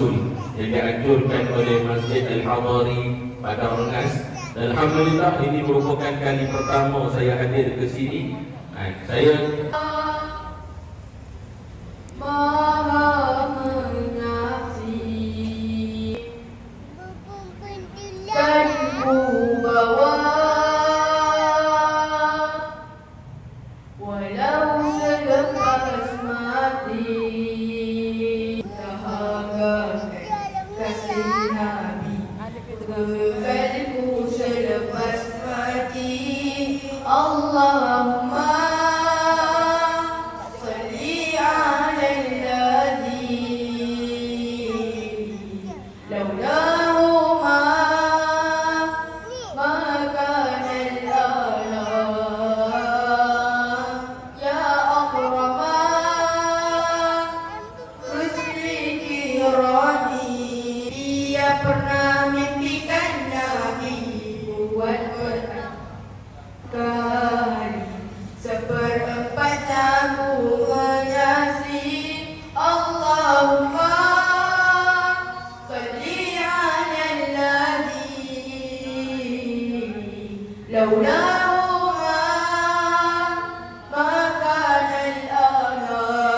Rasul yang dianjurkan oleh Masjid Al-Hadari pada Rengas. Dan alhamdulillah ini merupakan kali pertama saya hadir ke sini. Saya Maha mengasihi dan ku bawa walau selepas mati dahaga kasih Nabi kekalku selepas mati. Allahumma salli ala alladhi laulahu ma kana al-alam ya akrama rusli kirani. Dia pernah mimpikan Nabi buat kali seperempat jamu mengasi. Allahumma salli ala alladhi laulahu ma kana al-alam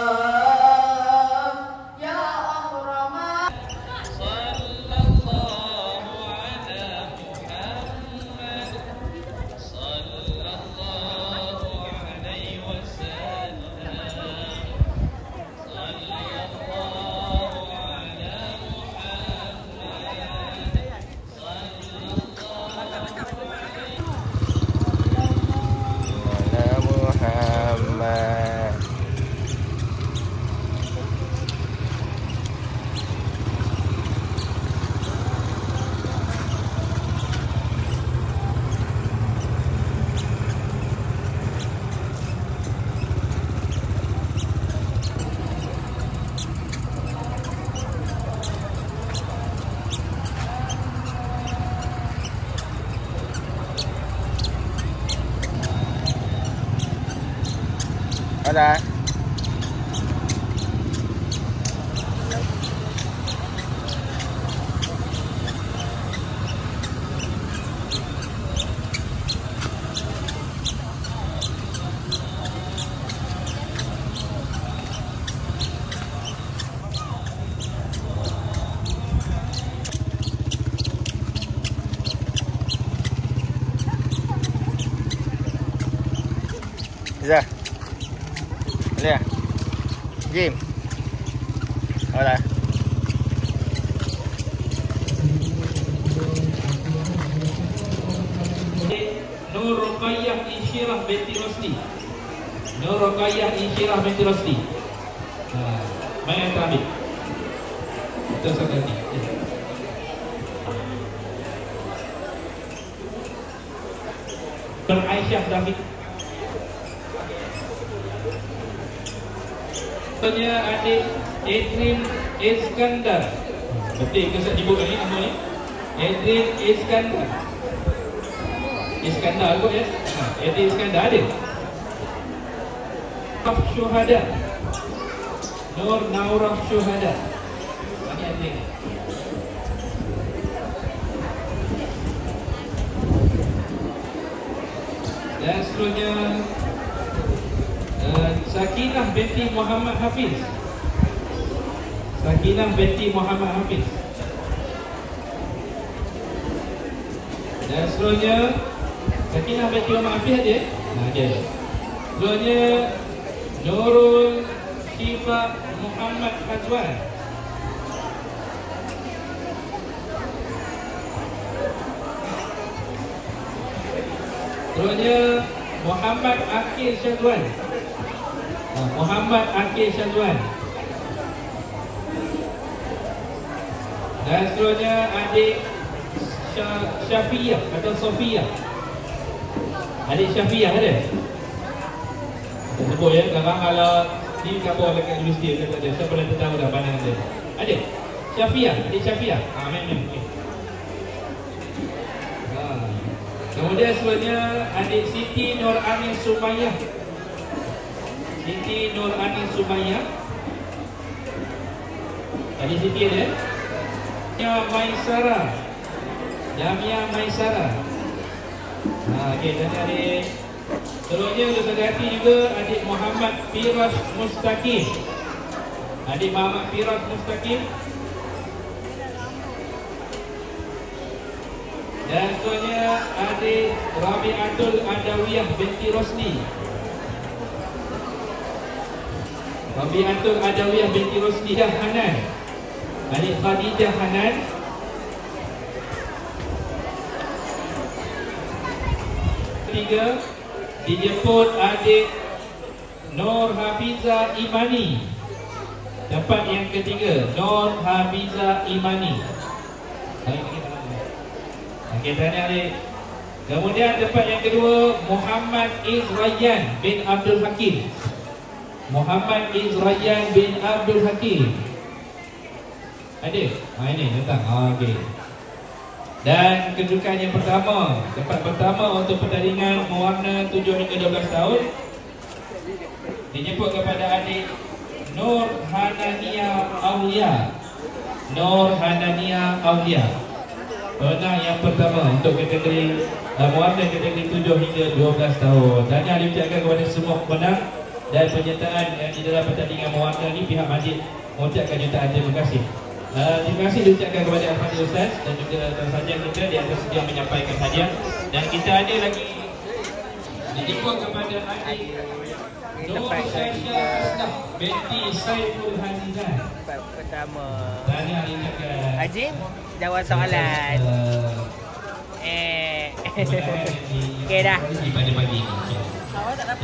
ya akrama. Ada. Dạ. Nè. Jim. Ở đây. Nur Ruqayyah Insyirah binti Rosli. Nur Ruqayyah Insyirah binti Rosli. Main yang terakhir. Kita satu lagi. Aisyah David. Tanya adik Adrian Iskandar. Betul ke saya sebut ni nama ni? Adrian Iskandar. Iskandar kot ya. Adrian Iskandar ada. Syuhada. Nur Naurah Syuhada. Ini Adrian. Dan seterusnya Sakinah binti Muhammad Hafiz. Sakinah binti Muhammad Hafiz. Dan seterusnya Sakinah binti Muhammad Hafiz ada? Ada. Seterusnya Nurul Syifa Muhammad Hazwan. Seterusnya Muhammad Akil Syazwan. Muhammad Akil Syazwan. Dan seterusnya adik Syafiyah atau Sofia. Adik Syafiyah ada? Kita sebut ya, sekarang kalau ni kabar dekat universiti kita ada. Siapa yang tahu dah mana ada? Ada? Syafiyah, adik Syafiyah. Main. Okay. Kemudian seterusnya adik Siti Nur Anis Sumayyah. Siti Nur Anis Sumayyah. Adik Siti ada? Maisara. Jamia Maisara. Okey, tanya adik. Seterusnya untuk hati juga adik Muhammad Firas Mustaqim. Adik Muhammad Firas Mustaqim. Dan seterusnya adik Rabi'atul Adawiyah binti Rosli. Rabi'atul Adawiyah binti Rosli Hanan. Adik Khadijah Hanan. Ketiga dijemput adik Nur Hafiza Imani. Tempat yang ketiga Nur Hafiza Imani. Okey, tanya adik. Kemudian tempat yang kedua Muhammad Izrayan bin Abdul Hakim. Muhammad Izrayan bin Abdul Hakim. Adik, ini datang. Okey. Dan kedudukan yang pertama, tempat pertama untuk pertandingan mewarna 7 hingga 12 tahun dijemput kepada adik Nur Hanania Aulia. Nur Hanania Aulia. Pemenang yang pertama untuk kategori mewarna kategori 7 hingga 12 tahun. Tahniah diucapkan kepada semua pemenang dan penyertaan di dalam pertandingan mewarna ini. Pihak majlis mengucapkan jutaan terima kasih. Terima kasih diucapkan kepada Al-Fadhil Ustaz dan juga tuan saja kita di atas sedia menyampaikan hadiah. Dan kita ada lagi dijemput kepada adik Nur Syaisyah binti Saiful Hazizan. Pertama. Tahniah diucapkan. Ajim, jawab soalan. Okey dah. Pada pagi ini.